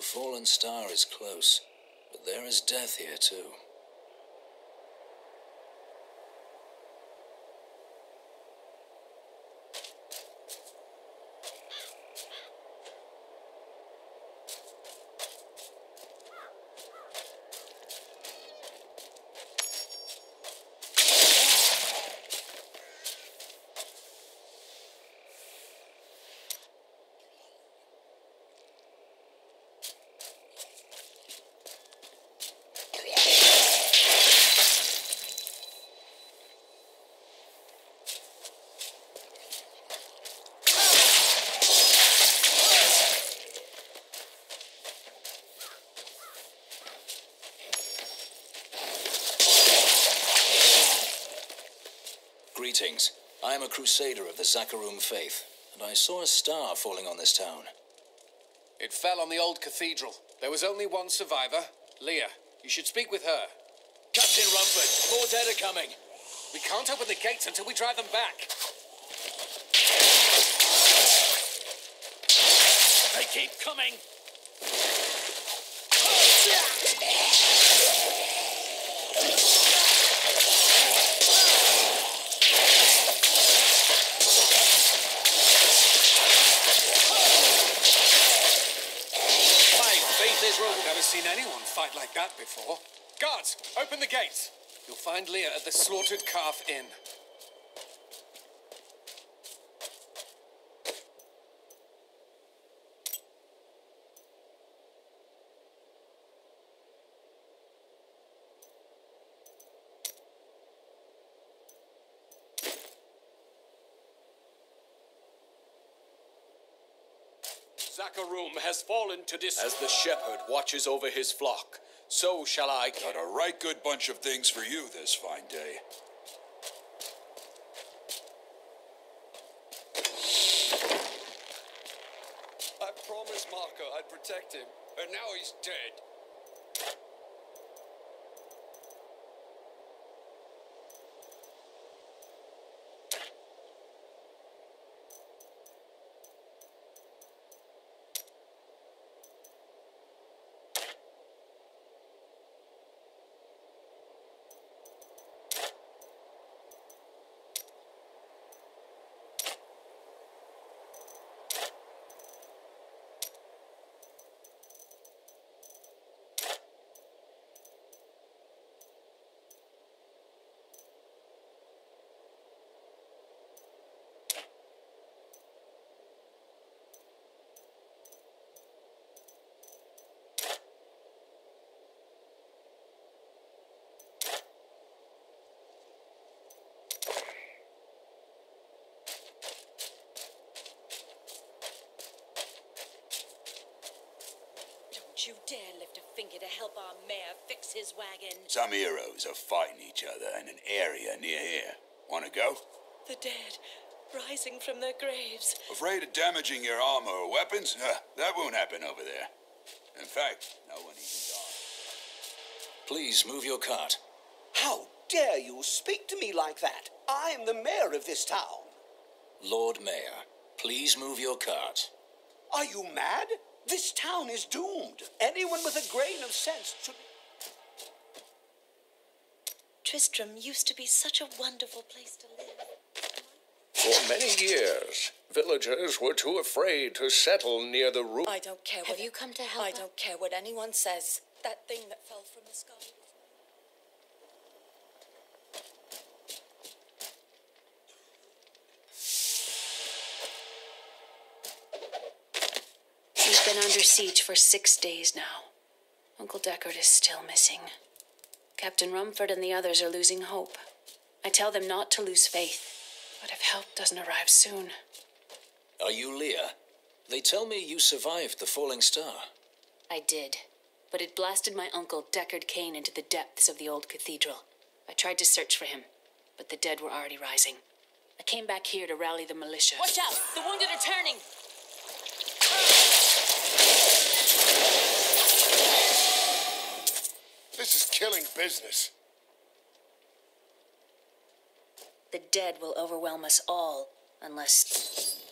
fallen star is close, but there is death here too. Greetings. I am a Crusader of the Zakarum faith, and I saw a star falling on this town. It fell on the old cathedral. There was only one survivor, Leah. You should speak with her. Captain Rumford, more dead are coming. We can't open the gates until we drive them back. They keep coming. Never seen anyone fight like that before. Guards, open the gates. You'll find Leah at the Slaughtered Calf Inn. Zakarum has fallen to this. As the shepherd watches over his flock, so shall I. Got a right good bunch of things for you this fine day. I promised Marco I'd protect him, and now he's dead. Don't you dare lift a finger to help our mayor fix his wagon. Some heroes are fighting each other in an area near here. Wanna go? The dead, rising from their graves. Afraid of damaging your armor or weapons? That won't happen over there. In fact, no one even died. Please move your cart. How dare you speak to me like that? I am the mayor of this town. Lord Mayor, please move your cart. Are you mad? This town is doomed. Anyone with a grain of sense should... Tristram used to be such a wonderful place to live. For many years, villagers were too afraid to settle near the root. I don't care what... Have you come to help? I don't care what anyone says. That thing that fell from the sky... He's been under siege for 6 days now. Uncle Deckard is still missing. Captain Rumford and the others are losing hope. I tell them not to lose faith, but if help doesn't arrive soon... Are you Leah? They tell me you survived the falling star. I did, but it blasted my uncle Deckard Cain into the depths of the old cathedral. I tried to search for him, but the dead were already rising. I came back here to rally the militia. Watch out! The wounded are turning! This is killing business. The dead will overwhelm us all, unless...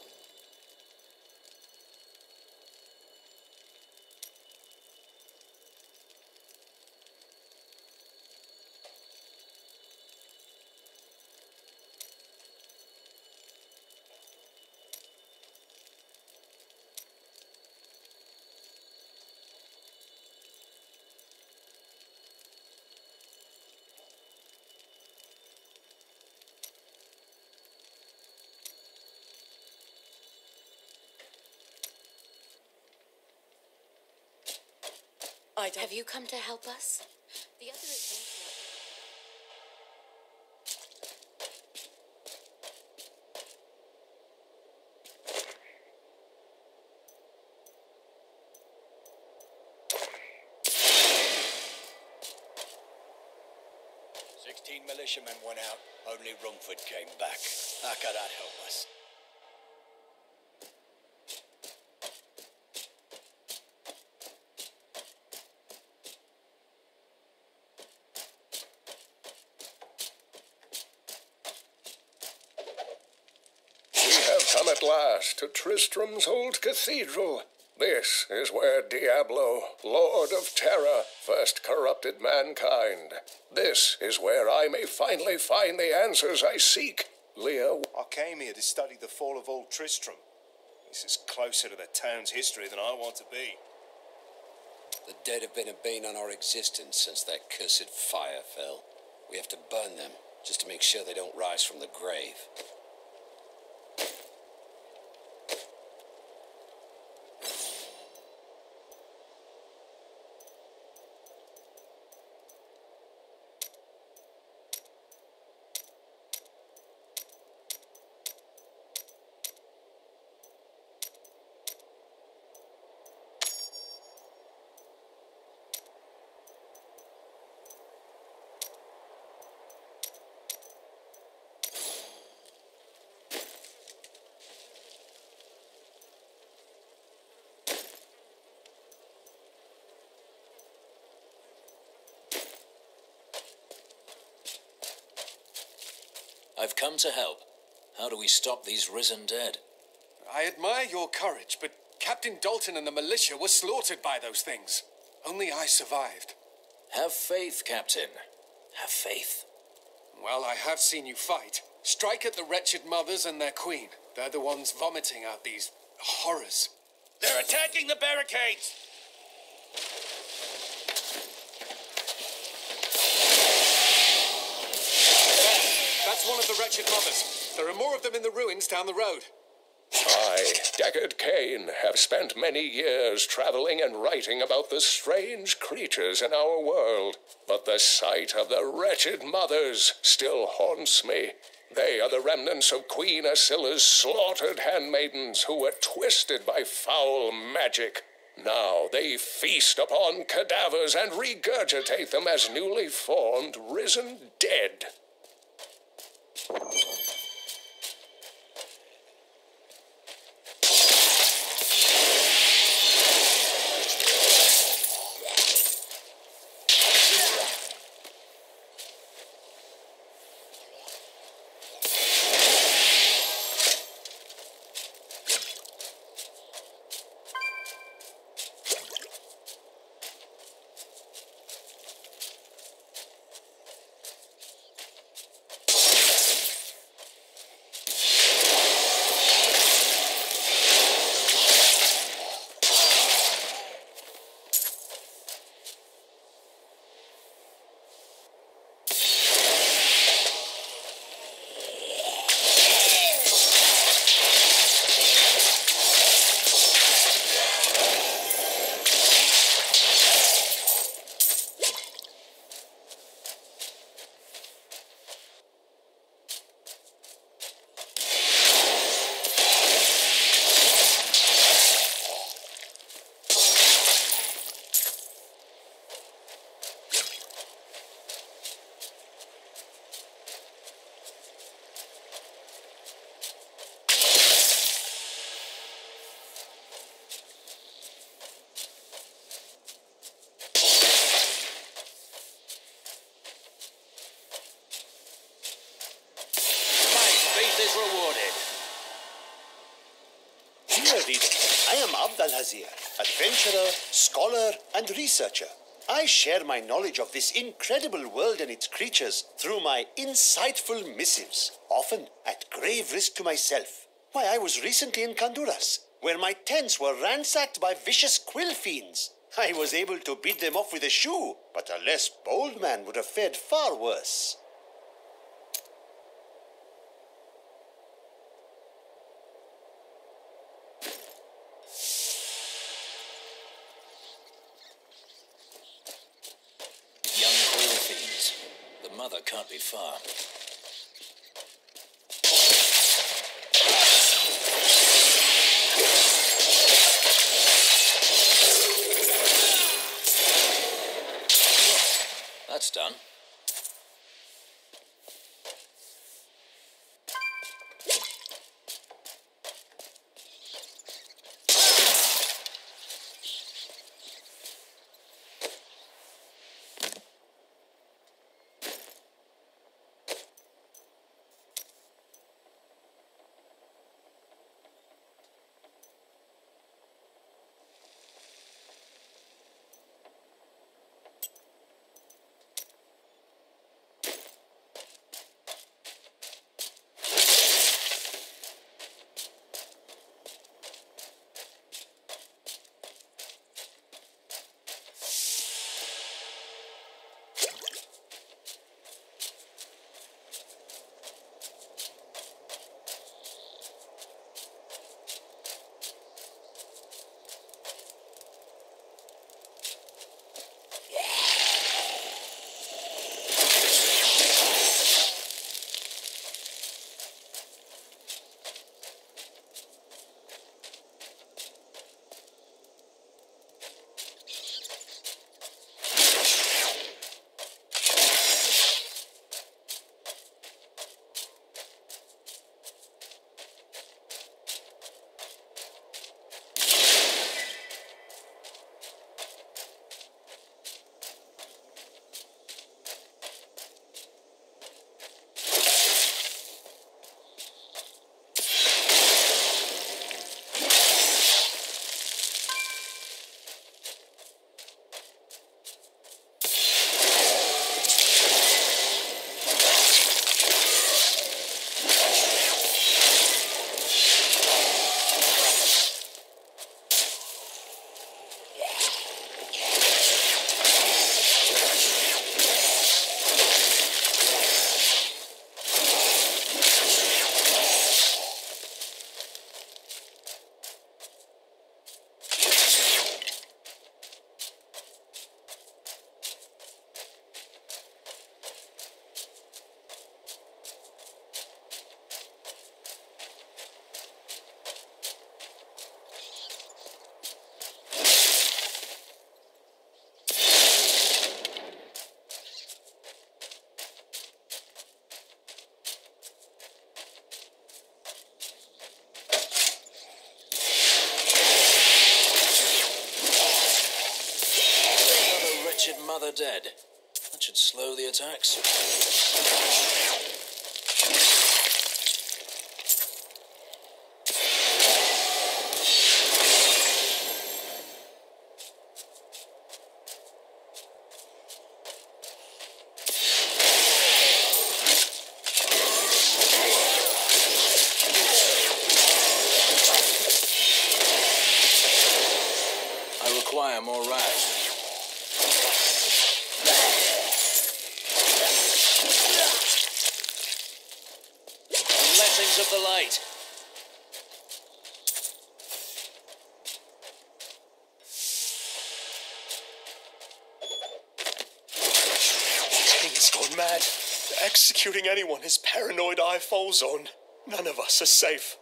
I don't... Have you come to help us? The other adventurers... Militiamen went out. Only Rumford came back. How could that help us? We have come at last to Tristram's old cathedral. This is where Diablo, Lord of Terror, first corrupted mankind. This is where I may finally find the answers I seek. Leah... I came here to study the fall of old Tristram. This is closer to the town's history than I want to be. The dead have been a bane on our existence since that cursed fire fell. We have to burn them, just to make sure they don't rise from the grave. I've come to help. How do we stop these risen dead? I admire your courage, but Captain Dalton and the militia were slaughtered by those things. Only I survived. Have faith, Captain. Have faith. Well, I have seen you fight. Strike at the wretched mothers and their queen. They're the ones vomiting out these horrors. They're attacking the barricades! That's one of the wretched mothers. There are more of them in the ruins down the road. I, Deckard Cain, have spent many years traveling and writing about the strange creatures in our world, but the sight of the wretched mothers still haunts me. They are the remnants of Queen Asilla's slaughtered handmaidens who were twisted by foul magic. Now they feast upon cadavers and regurgitate them as newly formed, risen dead. Is rewarded. Dear reader, I am Abd al-Hazir, adventurer, scholar, and researcher. I share my knowledge of this incredible world and its creatures through my insightful missives, often at grave risk to myself. Why, I was recently in Honduras, where my tents were ransacked by vicious quill fiends. I was able to beat them off with a shoe, but a less bold man would have fared far worse. mother can't be far. That's done. Mother dead. That should slow the attacks. I require more rags. Blessings of the light. The king has gone mad. Executing anyone his paranoid eye falls on. None of us are safe.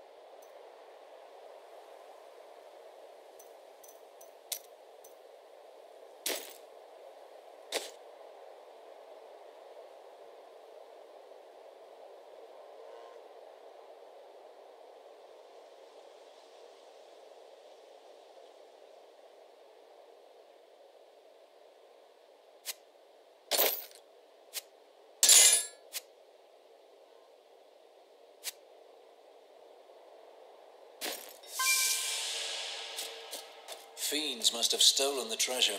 Fiends must have stolen the treasure.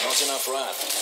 Not enough wrath.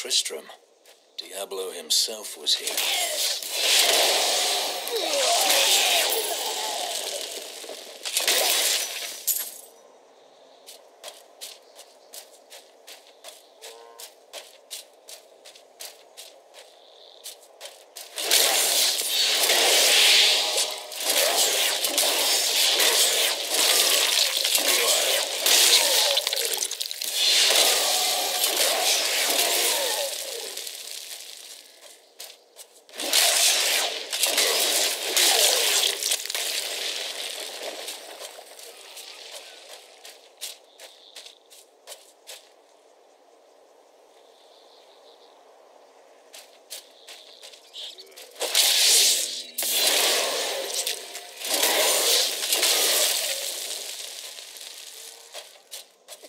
Tristram. Diablo himself was here.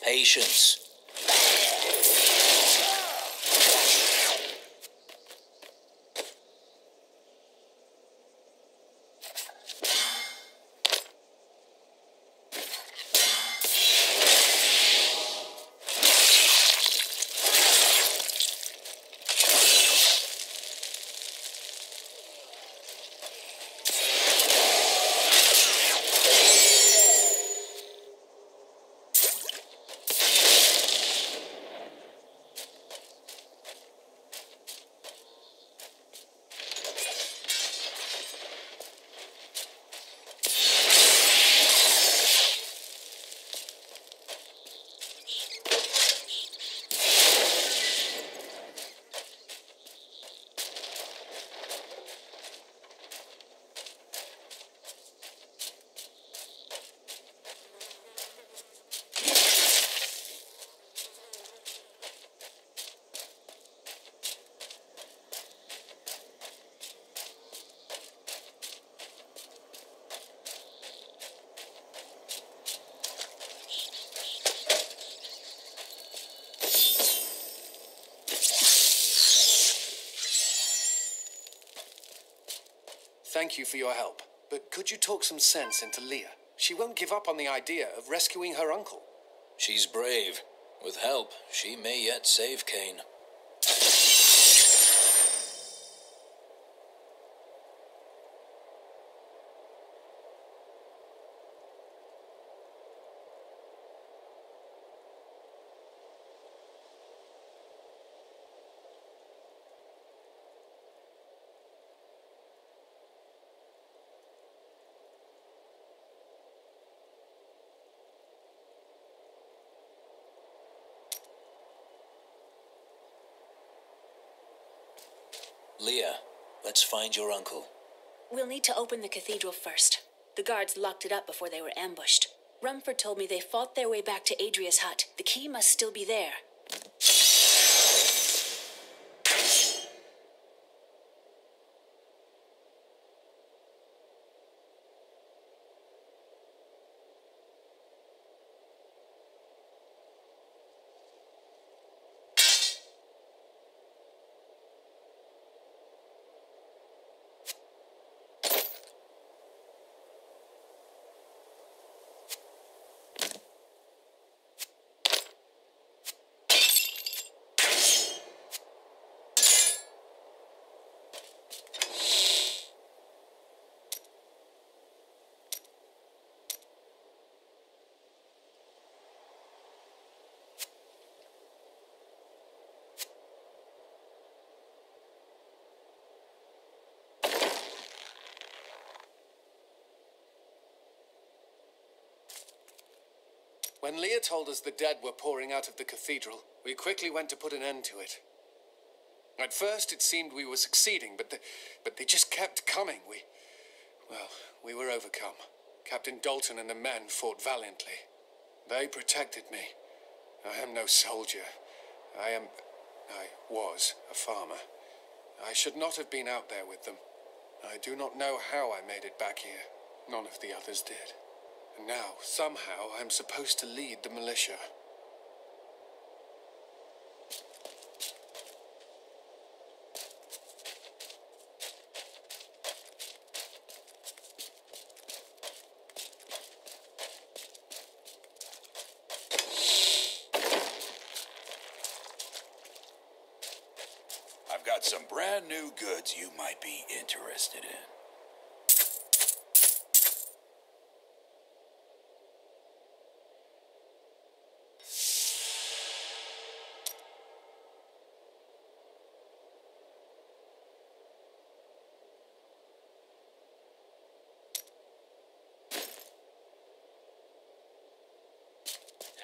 Patience. Thank you for your help. But could you talk some sense into Leah? She won't give up on the idea of rescuing her uncle. She's brave. With help, she may yet save Cain. Leah, let's find your uncle. We'll need to open the cathedral first. The guards locked it up before they were ambushed. Rumford told me they fought their way back to Adria's hut. The key must still be there. When Leah told us the dead were pouring out of the cathedral, we quickly went to put an end to it. At first, it seemed we were succeeding, but they just kept coming. We were overcome. Captain Dalton and the men fought valiantly. They protected me. I am no soldier. I was a farmer. I should not have been out there with them. I do not know how I made it back here. None of the others did. And now, somehow, I'm supposed to lead the militia. got some brand new goods you might be interested in.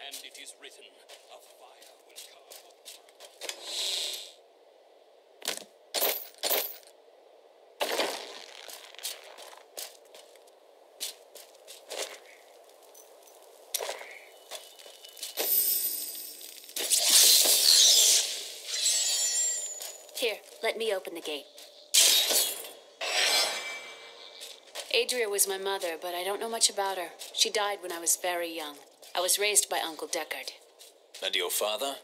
And it is written, a fire will come. Here, let me open the gate. Adria was my mother, but I don't know much about her. She died when I was very young. I was raised by Uncle Deckard. And your father?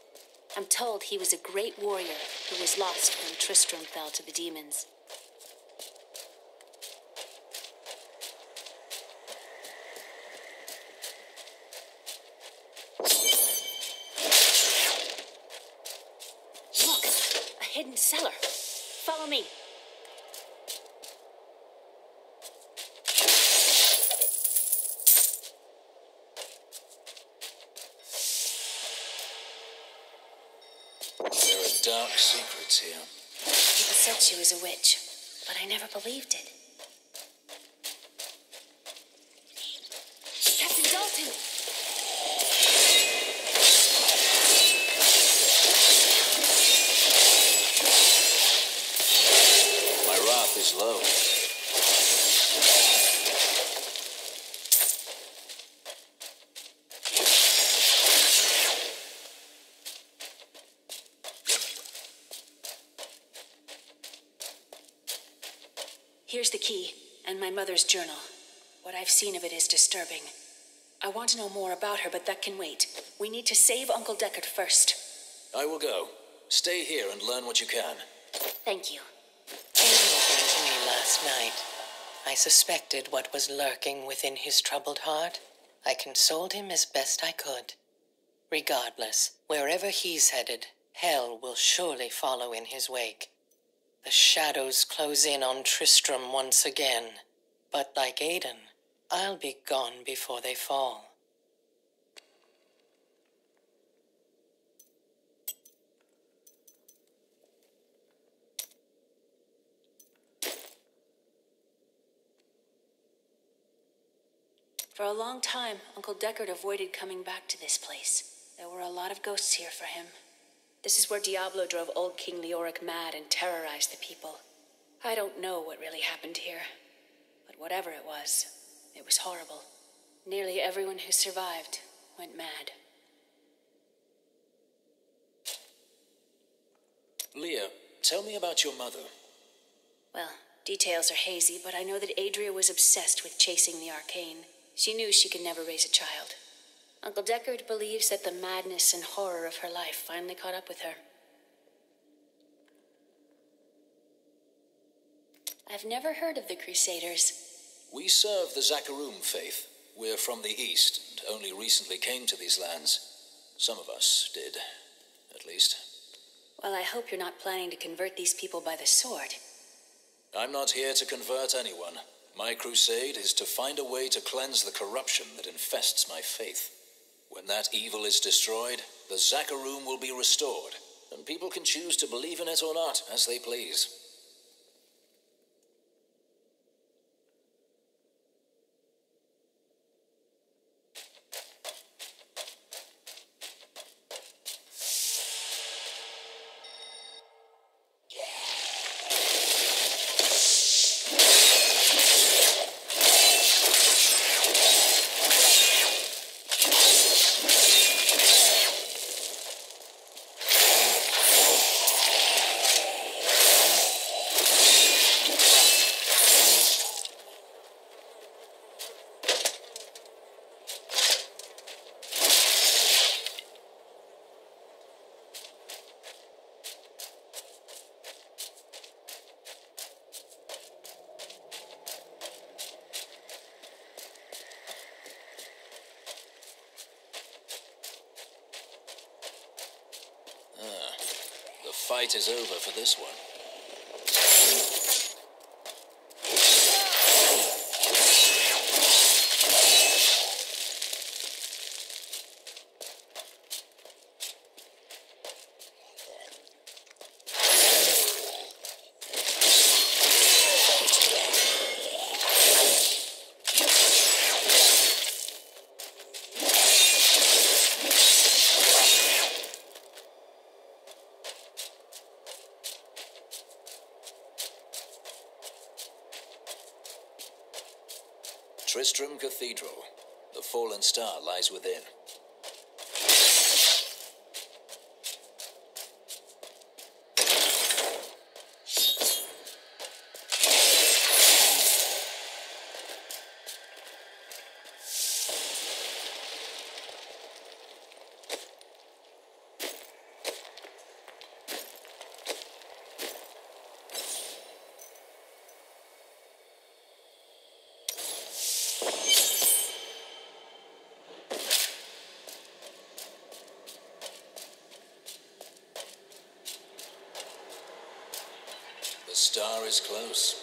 I'm told he was a great warrior who was lost when Tristram fell to the demons. Look, a hidden cellar. Follow me. There are dark secrets here. People said she was a witch, but I never believed it. Captain Dalton! My wrath is low. Here's the key, and my mother's journal. What I've seen of it is disturbing. I want to know more about her, but that can wait. We need to save Uncle Deckard first. I will go. Stay here and learn what you can. Thank you. Adrian came to me last night. I suspected what was lurking within his troubled heart. I consoled him as best I could. Regardless, wherever he's headed, hell will surely follow in his wake. The shadows close in on Tristram once again. But like Aidan, I'll be gone before they fall. For a long time, Uncle Deckard avoided coming back to this place. There were a lot of ghosts here for him. This is where Diablo drove old King Leoric mad and terrorized the people. I don't know what really happened here, but whatever it was horrible. Nearly everyone who survived went mad. Leah, tell me about your mother. Well, details are hazy, but I know that Adria was obsessed with chasing the arcane. She knew she could never raise a child. Uncle Deckard believes that the madness and horror of her life finally caught up with her. I've never heard of the Crusaders. We serve the Zakarum faith. We're from the East, and only recently came to these lands. Some of us did, at least. Well, I hope you're not planning to convert these people by the sword. I'm not here to convert anyone. My crusade is to find a way to cleanse the corruption that infests my faith. When that evil is destroyed, the Zakarum will be restored, and people can choose to believe in it or not, as they please. The fight is over for this one. Tristram Cathedral. The fallen star lies within. The star is close.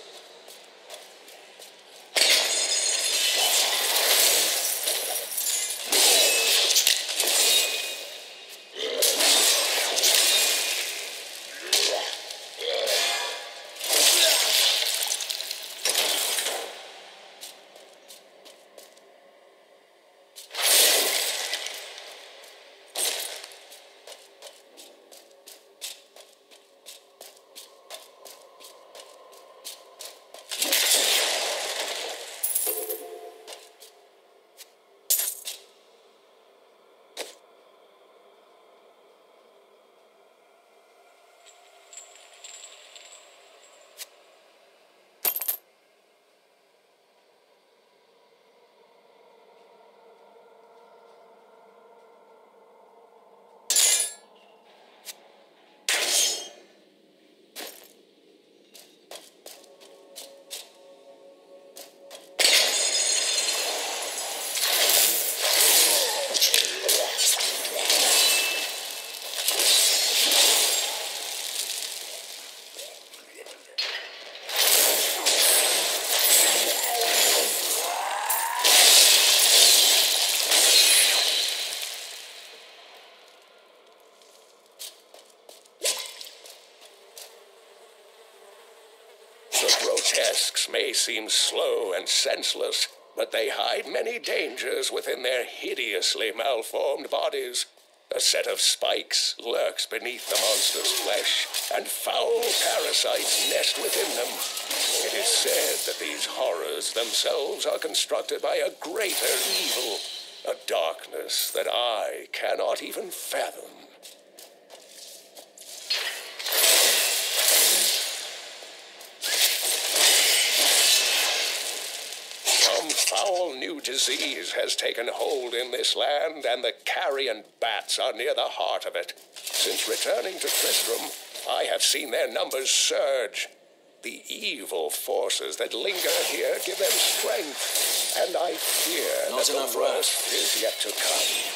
The grotesques may seem slow and senseless, but they hide many dangers within their hideously malformed bodies. A set of spikes lurks beneath the monster's flesh, and foul parasites nest within them. It is said that these horrors themselves are constructed by a greater evil, a darkness that I cannot even fathom. Foul new disease has taken hold in this land, and the carrion bats are near the heart of it. Since returning to Tristram, I have seen their numbers surge. The evil forces that linger here give them strength, and I fear Not that enough the worst is yet to come.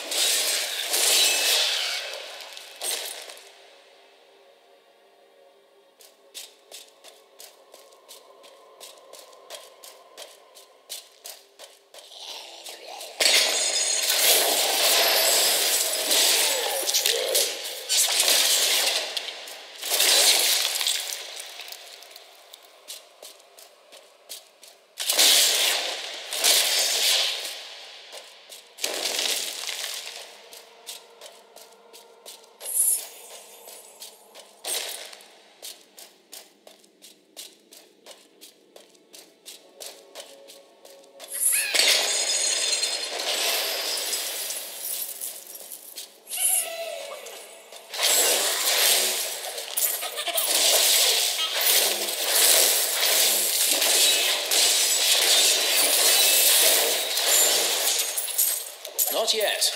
Not yet.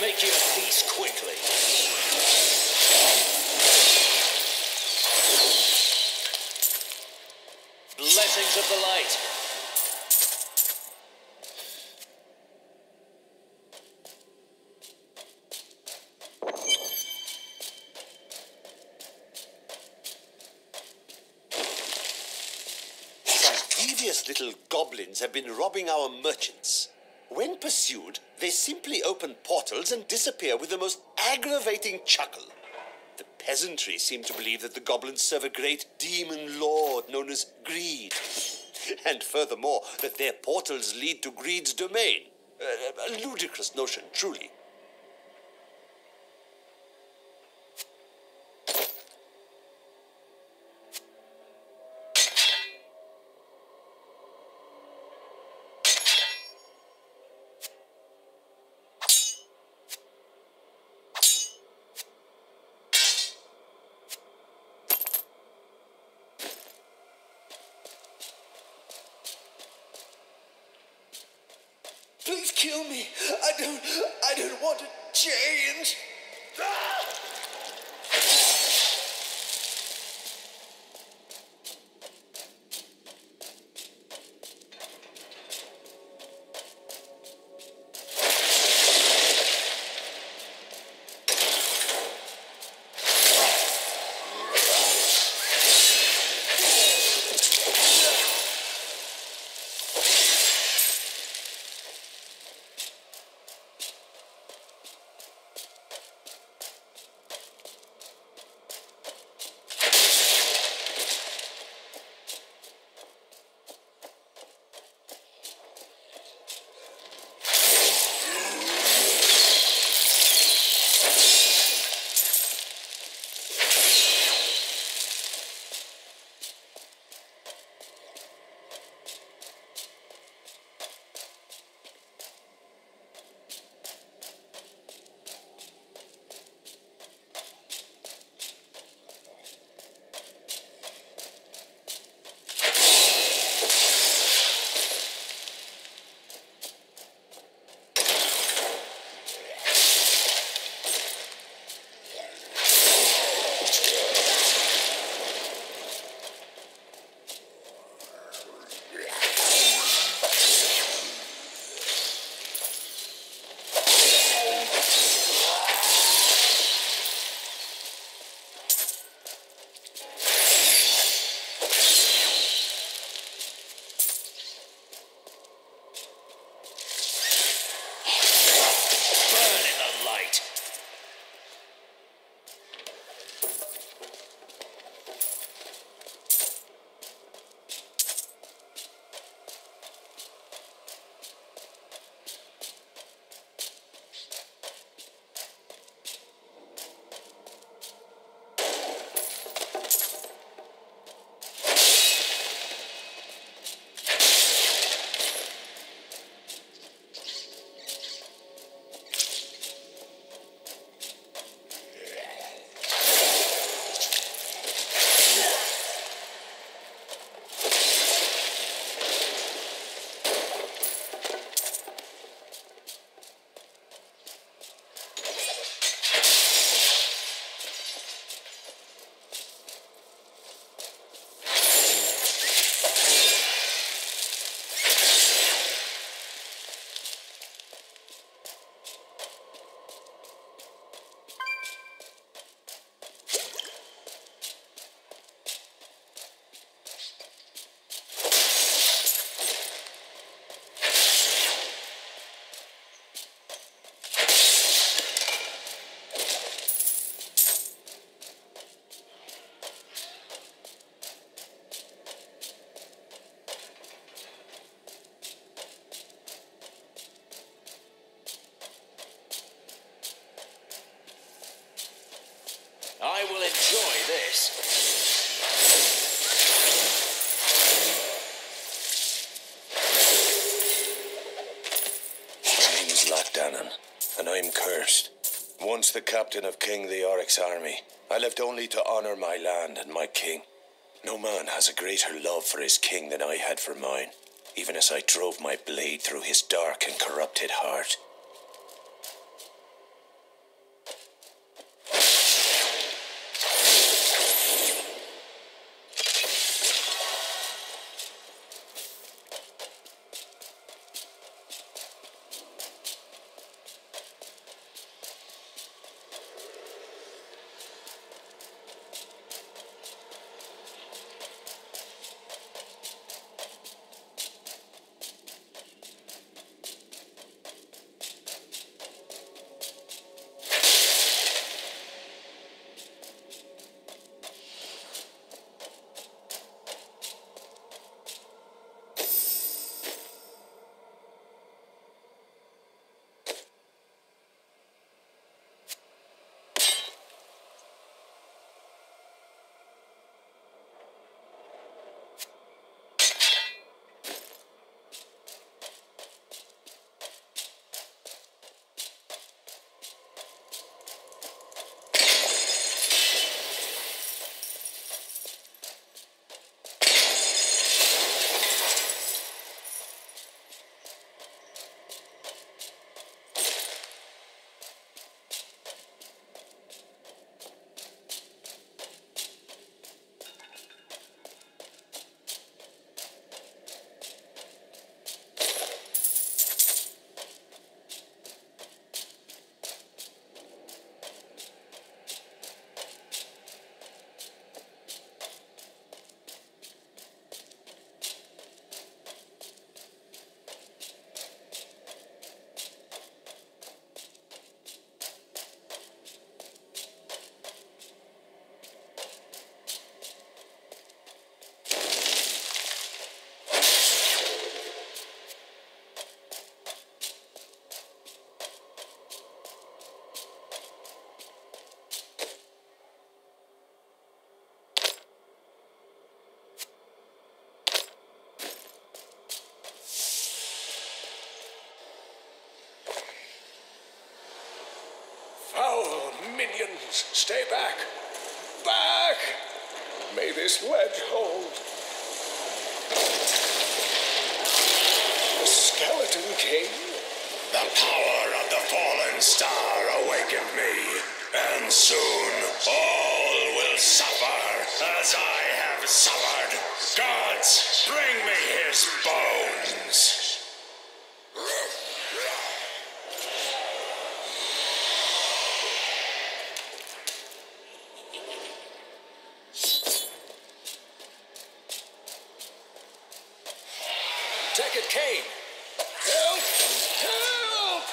Make your peace quickly. Blessings of the light. Devious little goblins have been robbing our merchants. When pursued, they simply open portals and disappear with the most aggravating chuckle. The peasantry seem to believe that the goblins serve a great demon lord known as Greed. And furthermore, that their portals lead to Greed's domain. A ludicrous notion, truly. Please kill me. I don't want to change. I will enjoy this. My name is Lochdanan, and I'm cursed. Once the captain of King the Oryx army, I lived only to honor my land and my king. No man has a greater love for his king than I had for mine, even as I drove my blade through his dark and corrupted heart. minions, stay back. Back! May this ledge hold. The Skeleton King? The power of the fallen star awakened me, and soon all will suffer as I have suffered. Gods, bring me his bones. Deckard Cain! Help! Help!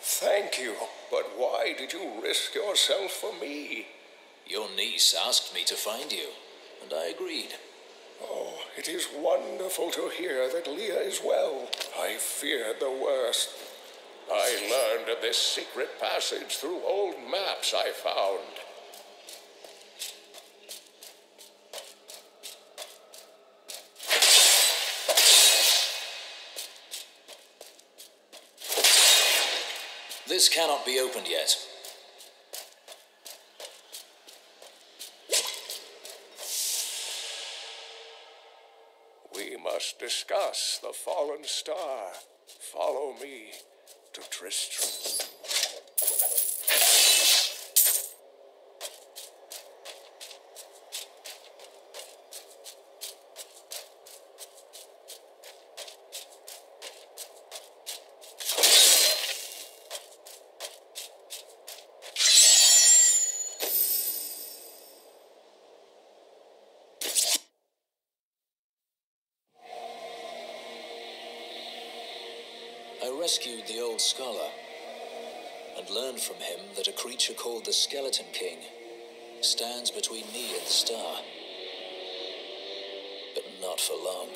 Thank you, but why did you risk yourself for me? Your niece asked me to find you, and I agreed. Oh, it is wonderful to hear that Leah is well. I feared the worst. I learned of this secret passage through old maps I found. This cannot be opened yet. We must discuss the fallen star. Follow me to Tristram. I rescued the old scholar and learned from him that a creature called the Skeleton King stands between me and the star. But not for long.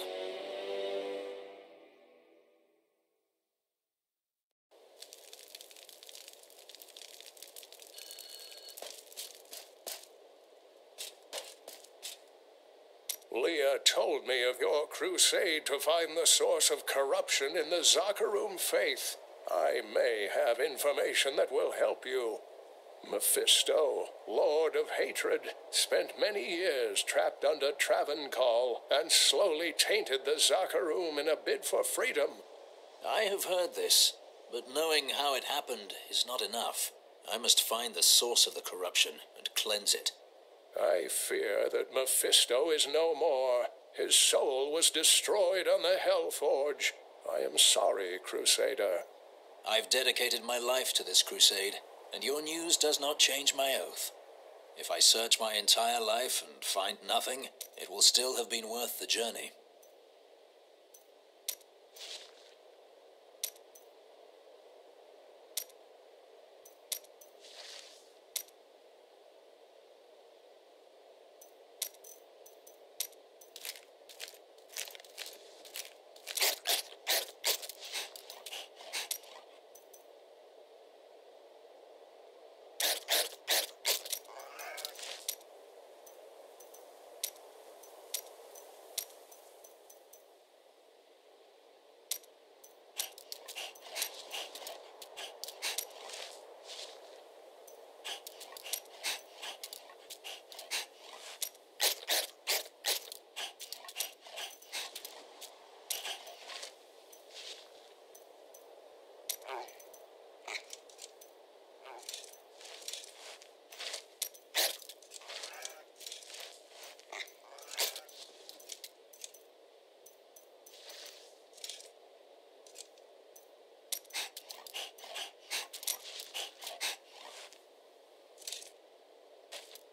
Leah told me of your crusade to find the source of corruption in the Zakarum faith. I may have information that will help you. Mephisto, Lord of Hatred, spent many years trapped under Travancore and slowly tainted the Zakarum in a bid for freedom. I have heard this, but knowing how it happened is not enough. I must find the source of the corruption and cleanse it. I fear that Mephisto is no more. His soul was destroyed on the Hellforge. I am sorry, Crusader. I've dedicated my life to this crusade, and your news does not change my oath. If I search my entire life and find nothing, it will still have been worth the journey.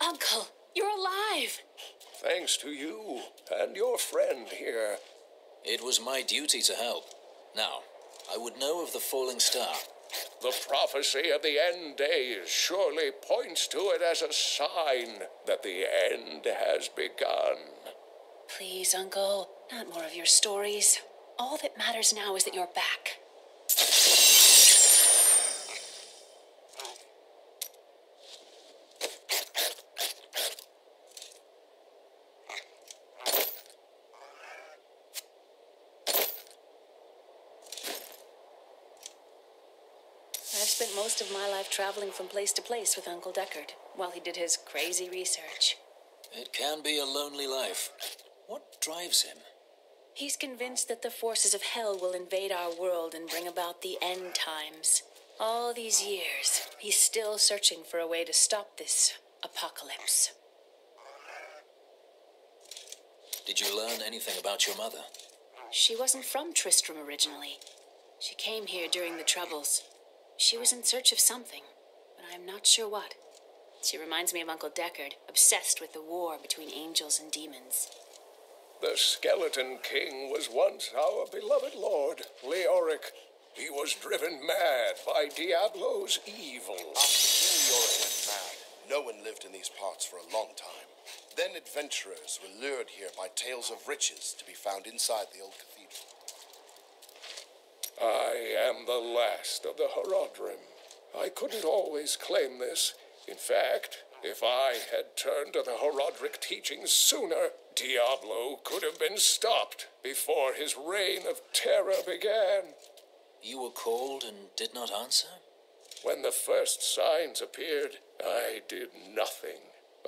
Uncle, you're alive! Thanks to you and your friend here. It was my duty to help. Now, I would know of the falling star. The prophecy of the end days surely points to it as a sign that the end has begun. Please, Uncle, not more of your stories. All that matters now is that you're back. I've spent most of my life traveling from place to place with Uncle Deckard while he did his crazy research. It can be a lonely life. What drives him? He's convinced that the forces of hell will invade our world and bring about the end times. All these years, he's still searching for a way to stop this apocalypse. Did you learn anything about your mother? She wasn't from Tristram originally. She came here during the Troubles. She was in search of something, but I'm not sure what. She reminds me of Uncle Deckard, obsessed with the war between angels and demons. The Skeleton King was once our beloved lord, Leoric. He was driven mad by Diablo's evil. After King Leoric went mad, no one lived in these parts for a long time. Then adventurers were lured here by tales of riches to be found inside the old cathedral. I am the last of the Horodrim. I couldn't always claim this. In fact, if I had turned to the Horodric teachings sooner, Diablo could have been stopped before his reign of terror began. You were called and did not answer? When the first signs appeared, I did nothing.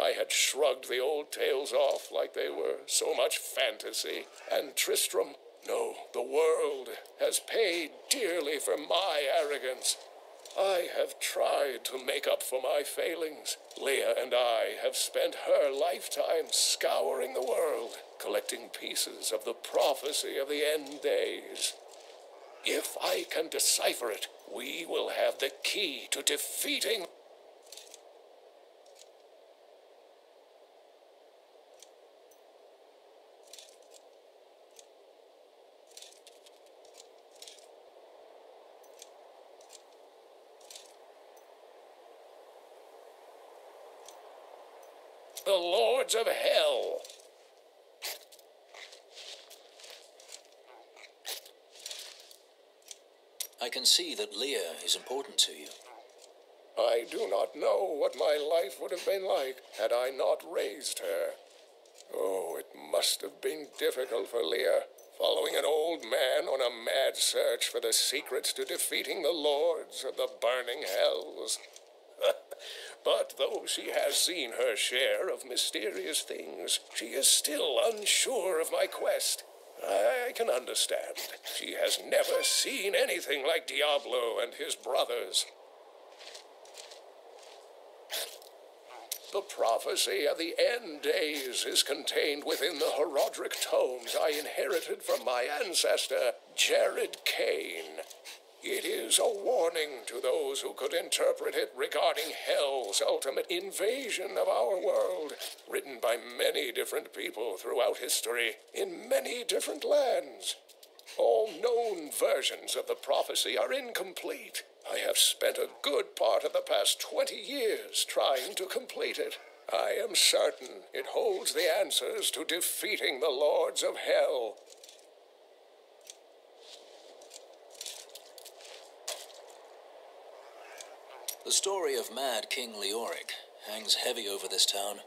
I had shrugged the old tales off like they were so much fantasy. And Tristram, no, the world has paid dearly for my arrogance. I have tried to make up for my failings. Leah and I have spent her lifetime scouring the world, collecting pieces of the prophecy of the end days. If I can decipher it, we will have the key to defeating... the Lords of Hell. I can see that Leah is important to you. I do not know what my life would have been like had I not raised her. Oh, it must have been difficult for Leah, following an old man on a mad search for the secrets to defeating the Lords of the Burning Hells. But though she has seen her share of mysterious things, she is still unsure of my quest. I can understand. She has never seen anything like Diablo and his brothers. The prophecy of the end days is contained within the Horodric tomes I inherited from my ancestor, Jared Kane. It is a warning to those who could interpret it regarding Hell's ultimate invasion of our world, written by many different people throughout history, in many different lands. All known versions of the prophecy are incomplete. I have spent a good part of the past 20 years trying to complete it. I am certain it holds the answers to defeating the Lords of Hell. The story of Mad King Leoric hangs heavy over this town.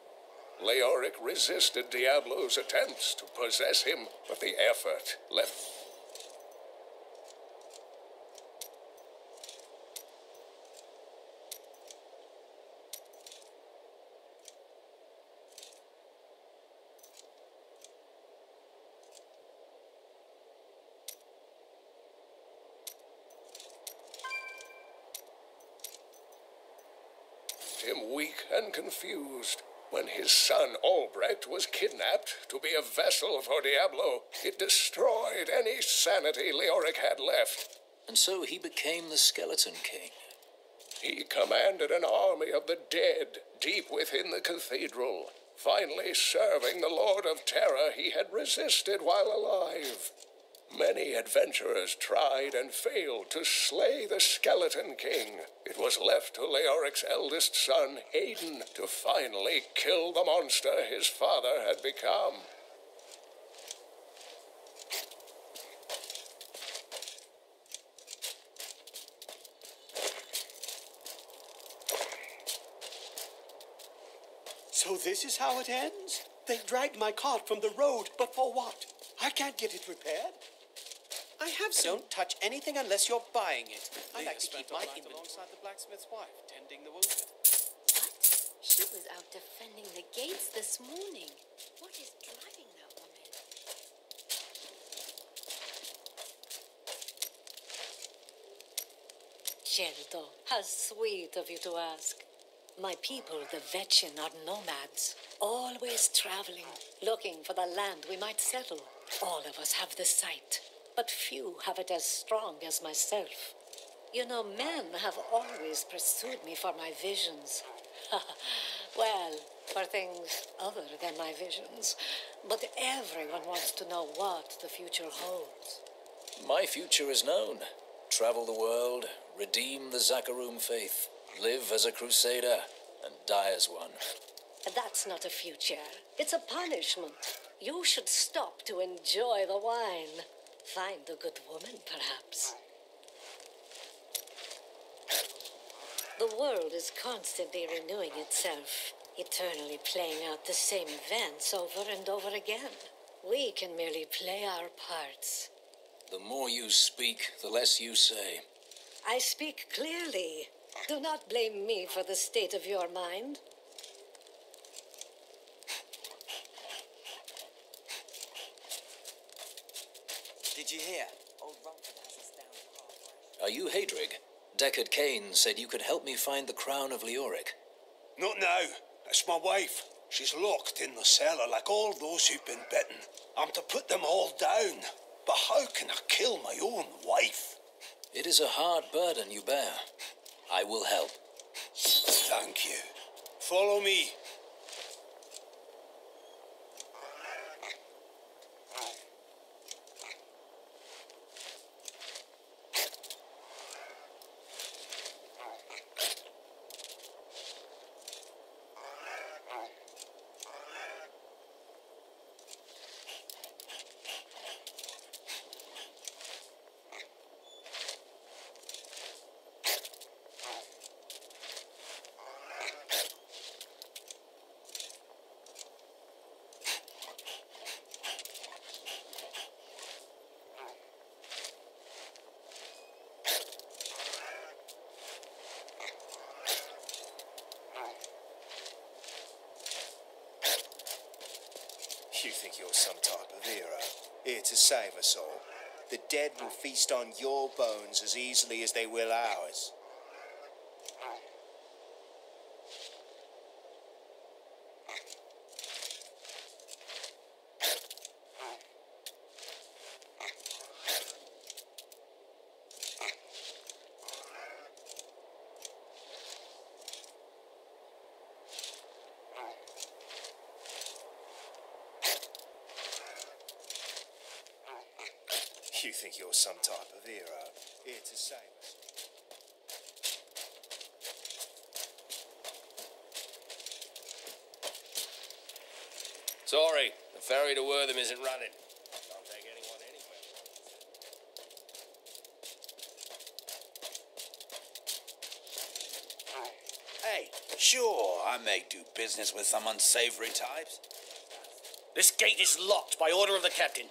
Leoric resisted Diablo's attempts to possess him, but the effort left... him weak and confused. When his son Albrecht was kidnapped to be a vessel for Diablo, it destroyed any sanity Leoric had left. And so he became the Skeleton King. He commanded an army of the dead deep within the cathedral, finally serving the Lord of Terror he had resisted while alive. Many adventurers tried and failed to slay the Skeleton King. It was left to Leoric's eldest son, Aiden, to finally kill the monster his father had become. So this is how it ends? They dragged my cart from the road, but for what? I can't get it repaired. I have some... Don't touch anything unless you're buying it. I like to keep my inventory alongside the blacksmith's wife, tending the wounded. What? She was out defending the gates this morning. What is driving that woman? Scelto, how sweet of you to ask. My people, the Vetchen, are nomads, always traveling, looking for the land we might settle. All of us have the sight, but few have it as strong as myself. You know, men have always pursued me for my visions. Well, for things other than my visions. But everyone wants to know what the future holds. My future is known. Travel the world, redeem the Zakarum faith, live as a Crusader, and die as one. That's not a future. It's a punishment. You should stop to enjoy the wine. Find a good woman, perhaps. The world is constantly renewing itself, eternally playing out the same events over and over again. We can merely play our parts. The more you speak, the less you say. I speak clearly. Do not blame me for the state of your mind. Did you hear? Old Rumford has us down halfway. Are you Hadrig? Deckard Cain said you could help me find the crown of Leoric. Not now. That's my wife. She's locked in the cellar like all those who've been bitten. I'm to put them all down. But how can I kill my own wife? It is a hard burden you bear. I will help. Thank you. Follow me. You think you're some type of hero, here to save us all. The dead will feast on your bones as easily as they will ours. You think you're some type of hero, here to save us. Sorry, the ferry to Wortham isn't running. Can't take anyone anywhere. Hey, sure, I may do business with some unsavory types. This gate is locked by order of the captain.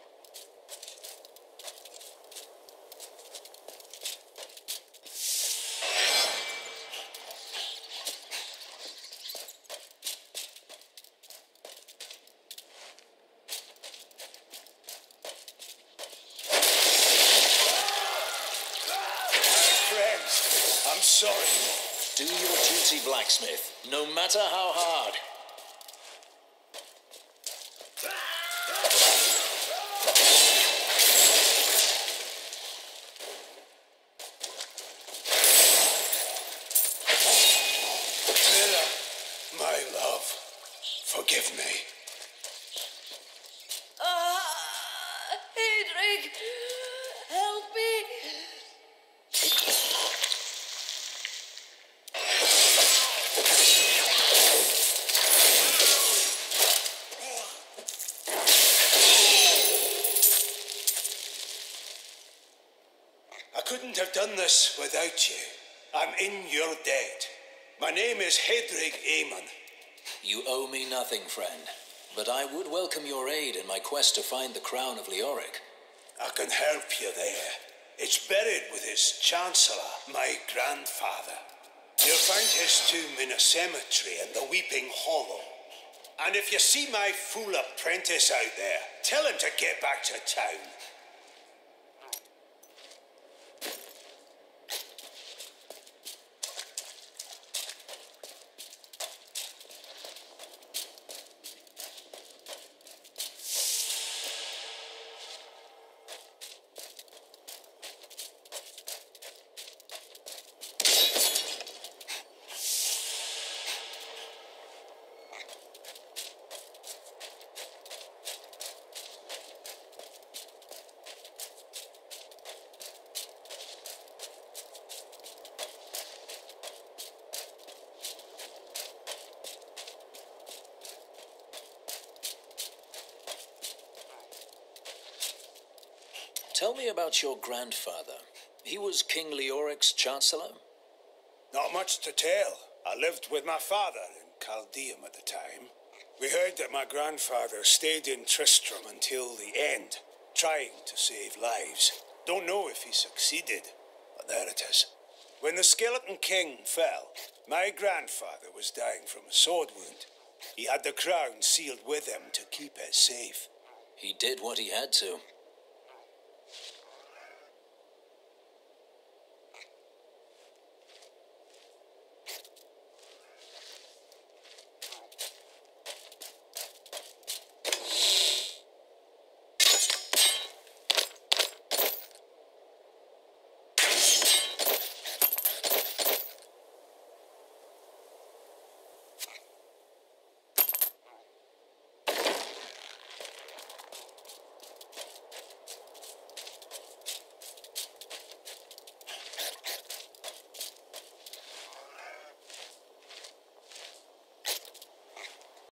I'm sorry. Do your duty, blacksmith, no matter how hard. Miller, my love, forgive me. Hadrig! couldn't have done this without you. I'm in your debt. My name is Hedrig Aemon. You owe me nothing, friend. But I would welcome your aid in my quest to find the crown of Leoric. I can help you there. It's buried with his chancellor, my grandfather. You'll find his tomb in a cemetery in the Weeping Hollow. And if you see my fool apprentice out there, tell him to get back to town. Tell me about your grandfather. He was King Leoric's chancellor? Not much to tell. I lived with my father in Chaldeum at the time. We heard that my grandfather stayed in Tristram until the end, trying to save lives. Don't know if he succeeded, but there it is. When the Skeleton King fell, my grandfather was dying from a sword wound. He had the crown sealed with him to keep it safe. He did what he had to.